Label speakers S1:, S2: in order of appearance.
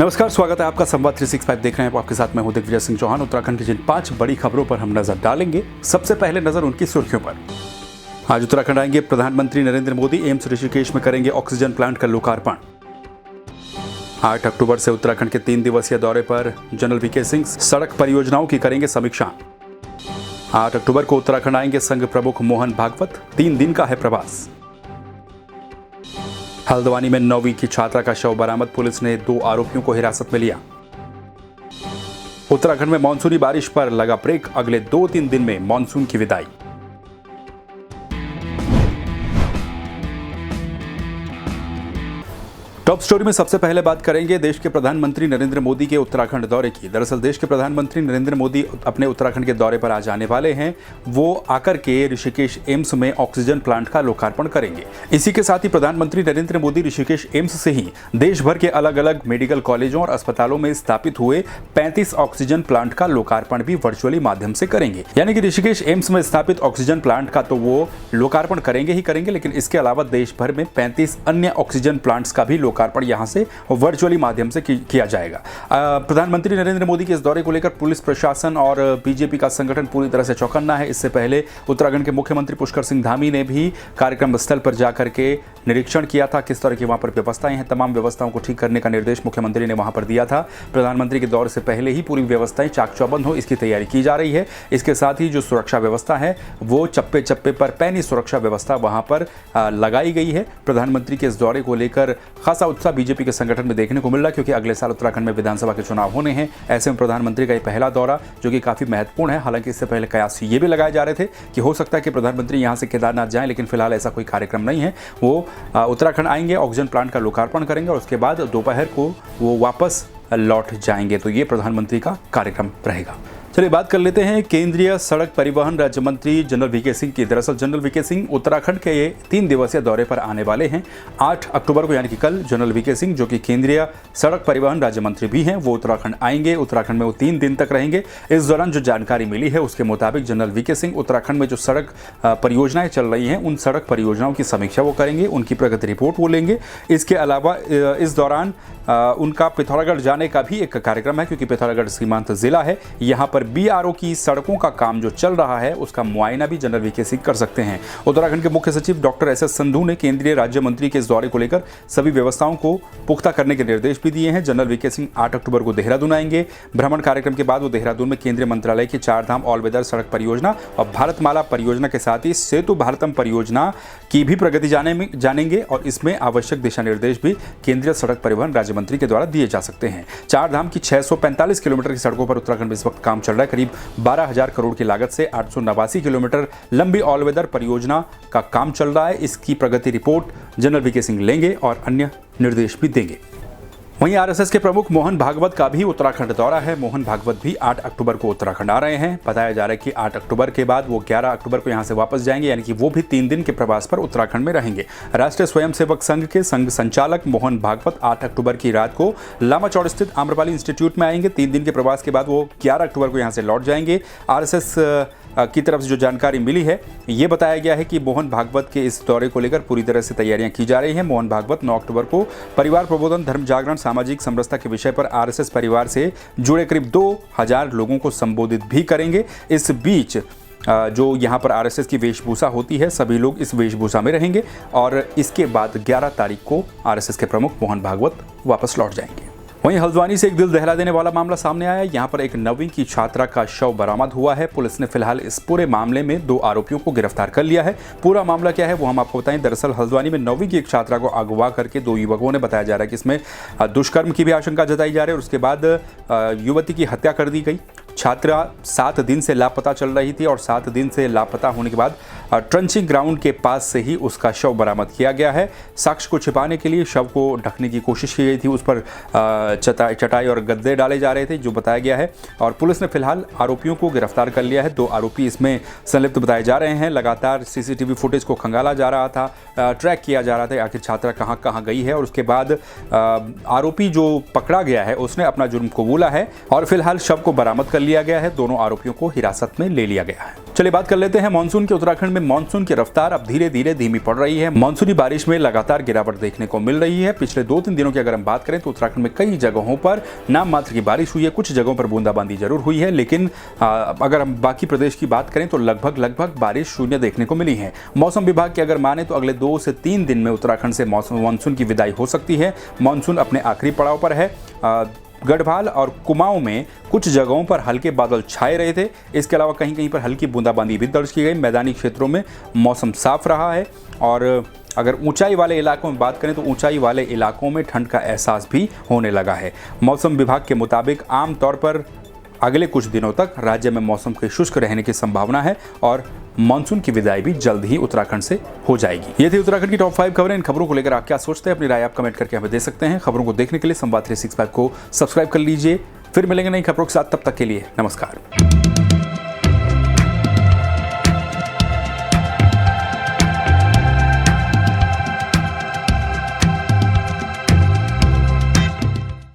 S1: नमस्कार, स्वागत है आपका संवाद 365 देख रहे हैं। आपके साथ मैं हूं दिग्विजय सिंह चौहान। उत्तराखंड की जिन 5 बड़ी खबरों पर हम नजर डालेंगे, सबसे पहले नजर उनकी सुर्खियों पर। आज उत्तराखंड आएंगे प्रधानमंत्री नरेंद्र मोदी। एम्स ऋषिकेश में करेंगे ऑक्सीजन प्लांट का लोकार्पण। 8 अक्टूबर से उत्तराखंड के 3 दिवसीय दौरे पर जनरल वीके सिंह सड़क परियोजनाओं की करेंगे समीक्षा। 8 अक्टूबर को उत्तराखंड आएंगे संघ प्रमुख मोहन भागवत। 3 दिन का है प्रवास। हल्द्वानी में 9वीं की छात्रा का शव बरामद। पुलिस ने 2 आरोपियों को हिरासत में लिया। उत्तराखंड में मानसूनी बारिश पर लगा ब्रेक। अगले 2-3 दिन में मानसून की विदाई। टॉप स्टोरी में सबसे पहले बात करेंगे देश के प्रधानमंत्री नरेंद्र मोदी के उत्तराखंड दौरे की। दरअसल देश के प्रधानमंत्री नरेंद्र मोदी अपने उत्तराखंड के दौरे पर आज आने वाले हैं। वो आकर के ऋषिकेश एम्स में ऑक्सीजन प्लांट का लोकार्पण करेंगे। इसी के साथ ही प्रधानमंत्री नरेंद्र मोदी ऋषिकेश एम्स से ही देश भर के अलग अलग मेडिकल कॉलेजों और अस्पतालों में स्थापित हुए 35 ऑक्सीजन प्लांट का लोकार्पण भी वर्चुअली माध्यम से करेंगे। यानी कि ऋषिकेश एम्स में स्थापित ऑक्सीजन प्लांट का तो वो लोकार्पण करेंगे ही करेंगे, लेकिन इसके अलावा देश भर में 35 अन्य ऑक्सीजन प्लांट्स का भी लोकार्पण यहां से वर्चुअली माध्यम से किया जाएगा। प्रधानमंत्री नरेंद्र मोदी के इस दौरे को लेकर पुलिस प्रशासन और बीजेपी का संगठन पूरी तरह से चौकन्ना है। इससे पहले उत्तराखंड के मुख्यमंत्री पुष्कर सिंह धामी ने भी कार्यक्रम स्थल पर जाकर के निरीक्षण किया था। किस तरह की वहां पर व्यवस्थाएं हैं, तमाम व्यवस्थाओं को ठीक करने का निर्देश मुख्यमंत्री ने वहां पर दिया था। प्रधानमंत्री के दौरे से पहले ही पूरी व्यवस्थाएं चाक चौबंद हो, इसकी तैयारी की जा रही है। इसके साथ ही जो सुरक्षा व्यवस्था है वो चप्पे चप्पे पर पैनी सुरक्षा व्यवस्था वहां पर लगाई गई है। प्रधानमंत्री के इस दौरे को लेकर खासा उत्साह बीजेपी के संगठन में देखने को मिल रहा है, क्योंकि अगले साल उत्तराखंड में विधानसभा के चुनाव होने हैं। ऐसे में प्रधानमंत्री का ये पहला दौरा जो कि काफी महत्वपूर्ण है। हालांकि इससे पहले कयास ये भी लगाए जा रहे थे कि हो सकता है कि प्रधानमंत्री यहां से केदारनाथ जाएं, लेकिन फिलहाल ऐसा कोई कार्यक्रम नहीं है। वो उत्तराखंड आएंगे, ऑक्सीजन प्लांट का लोकार्पण करेंगे और उसके बाद दोपहर को वो वापस लौट जाएंगे। तो ये प्रधानमंत्री का कार्यक्रम रहेगा। चलिए बात कर लेते हैं केंद्रीय सड़क परिवहन राज्य मंत्री जनरल वीके सिंह की। दरअसल जनरल वीके सिंह उत्तराखंड के 3 दिवसीय दौरे पर आने वाले हैं। 8 अक्टूबर को यानी कि कल जनरल वीके सिंह, जो कि केंद्रीय सड़क परिवहन राज्य मंत्री भी हैं, वो उत्तराखंड आएंगे। उत्तराखंड में वो 3 दिन तक रहेंगे। इस दौरान जो जानकारी मिली है उसके मुताबिक जनरल वीके सिंह उत्तराखंड में जो सड़क परियोजनाएं चल रही हैं उन सड़क परियोजनाओं की समीक्षा वो करेंगे, उनकी प्रगति रिपोर्ट वो लेंगे। इसके अलावा इस दौरान उनका पिथौरागढ़ जाने का भी एक कार्यक्रम है, क्योंकि पिथौरागढ़ सीमांत जिला है। यहाँ पर बीआरओ की सड़कों का काम जो चल रहा है उसका मुआयना भी जनरल वीके सिंह कर सकते हैं। उत्तराखंड के मुख्य सचिव डॉक्टर एस.एस. संधू ने केंद्रीय राज्य मंत्री के इस दौरे को लेकर सभी व्यवस्थाओं को पुख्ता करने के निर्देश भी दिए हैं। जनरल वीके सिंह 8 अक्टूबर को देहरादून आएंगे। भ्रमण कार्यक्रम के बाद वो देहरादून में केंद्रीय मंत्रालय की 4 धाम ऑल वेदर सड़क परियोजना और भारतमाला परियोजना के साथ ही सेतु भारतम परियोजना की भी प्रगति जानेंगे और इसमें आवश्यक दिशा निर्देश भी केंद्रीय सड़क परिवहन राज्य मंत्री के द्वारा दिए जा सकते हैं। 4 धाम की 645 किलोमीटर की सड़कों पर उत्तराखंड में इस वक्त काम चल रहा है। करीब 12,000 करोड़ की लागत से 889 किलोमीटर लंबी ऑल वेदर परियोजना का काम चल रहा है। इसकी प्रगति रिपोर्ट जनरल वीके सिंह लेंगे और अन्य निर्देश भी देंगे। वहीं आरएसएस के प्रमुख मोहन भागवत का भी उत्तराखंड दौरा है। मोहन भागवत भी 8 अक्टूबर को उत्तराखंड आ रहे हैं। बताया जा रहा है कि 8 अक्टूबर के बाद वो 11 अक्टूबर को यहां से वापस जाएंगे, यानी कि वो भी 3 दिन के प्रवास पर उत्तराखंड में रहेंगे। राष्ट्रीय स्वयंसेवक संघ के संघ संचालक मोहन भागवत 8 अक्टूबर की रात को लामाचौड़ स्थित आम्रपाली इंस्टीट्यूट में आएंगे। 3 दिन के प्रवास के बाद वो 11 अक्टूबर को यहां से लौट जाएंगे। आरएसएस की तरफ से जो जानकारी मिली है ये बताया गया है कि मोहन भागवत के इस दौरे को लेकर पूरी तरह से तैयारियां की जा रही हैं। मोहन भागवत 9 अक्टूबर को परिवार प्रबोधन, धर्म जागरण, सामाजिक समरसता के विषय पर आरएसएस परिवार से जुड़े करीब 2000 लोगों को संबोधित भी करेंगे। इस बीच जो यहाँ पर आरएसएस की वेशभूषा होती है, सभी लोग इस वेशभूषा में रहेंगे और इसके बाद 11 तारीख को आरएसएस के प्रमुख मोहन भागवत वापस लौट जाएंगे। वहीं हल्द्वानी से एक दिल दहला देने वाला मामला सामने आया। यहाँ पर एक 9वीं की छात्रा का शव बरामद हुआ है। पुलिस ने फिलहाल इस पूरे मामले में 2 आरोपियों को गिरफ्तार कर लिया है। पूरा मामला क्या है वो हम आपको बताएं। दरअसल हल्द्वानी में 9वीं की एक छात्रा को अगवा करके 2 युवकों ने, बताया जा रहा है कि इसमें दुष्कर्म की भी आशंका जताई जा रही है और उसके बाद युवती की हत्या कर दी गई। छात्रा 7 दिन से लापता चल रही थी और 7 दिन से लापता होने के बाद ट्रंचिंग ग्राउंड के पास से ही उसका शव बरामद किया गया है। साक्ष्य को छिपाने के लिए शव को ढकने की कोशिश की गई थी। उस पर चटाई और गद्दे डाले जा रहे थे, जो बताया गया है। और पुलिस ने फिलहाल आरोपियों को गिरफ्तार कर लिया है। 2 आरोपी इसमें संलिप्त बताए जा रहे हैं। लगातार सीसीटीवी फुटेज को खंगाला जा रहा था, ट्रैक किया जा रहा था आखिर छात्रा कहाँ कहाँ गई है। और उसके बाद आरोपी जो पकड़ा गया है उसने अपना जुर्म कबूला है और फिलहाल शव को बरामद कर लिया गया है। दोनों आरोपियों को हिरासत में ले लिया गया है। चलिए बात कर लेते हैं मानसून के। उत्तराखंड में मानसून की रफ्तार अब धीरे धीरे धीमी पड़ रही है। मानसूनी बारिश में लगातार गिरावट देखने को मिल रही है। पिछले 2-3 दिनों की अगर हम बात करें तो उत्तराखंड में कई जगहों पर नाम मात्र की बारिश हुई है। कुछ जगहों पर बूंदाबांदी जरूर हुई है, लेकिन अगर हम बाकी प्रदेश की बात करें तो लगभग बारिश शून्य देखने को मिली है। मौसम विभाग की अगर माने तो अगले 2 से 3 दिन में उत्तराखंड से मानसून की विदाई हो सकती है। मानसून अपने आखिरी पड़ाव पर है। गढ़वाल और कुमाऊं में कुछ जगहों पर हल्के बादल छाए रहे थे। इसके अलावा कहीं कहीं पर हल्की बूंदाबांदी भी दर्ज की गई। मैदानी क्षेत्रों में मौसम साफ रहा है और अगर ऊंचाई वाले इलाकों में बात करें तो ऊंचाई वाले इलाकों में ठंड का एहसास भी होने लगा है। मौसम विभाग के मुताबिक आमतौर पर अगले कुछ दिनों तक राज्य में मौसम के शुष्क रहने की संभावना है और मानसून की विदाई भी जल्द ही उत्तराखंड से हो जाएगी। ये थी उत्तराखंड की टॉप 5 खबरें। इन खबरों को लेकर आप क्या सोचते हैं, अपनी राय आप कमेंट करके हमें दे सकते हैं। खबरों को देखने के लिए संवाद 365 को सब्सक्राइब कर लीजिए। फिर मिलेंगे नई खबरों के साथ, तब तक के लिए नमस्कार।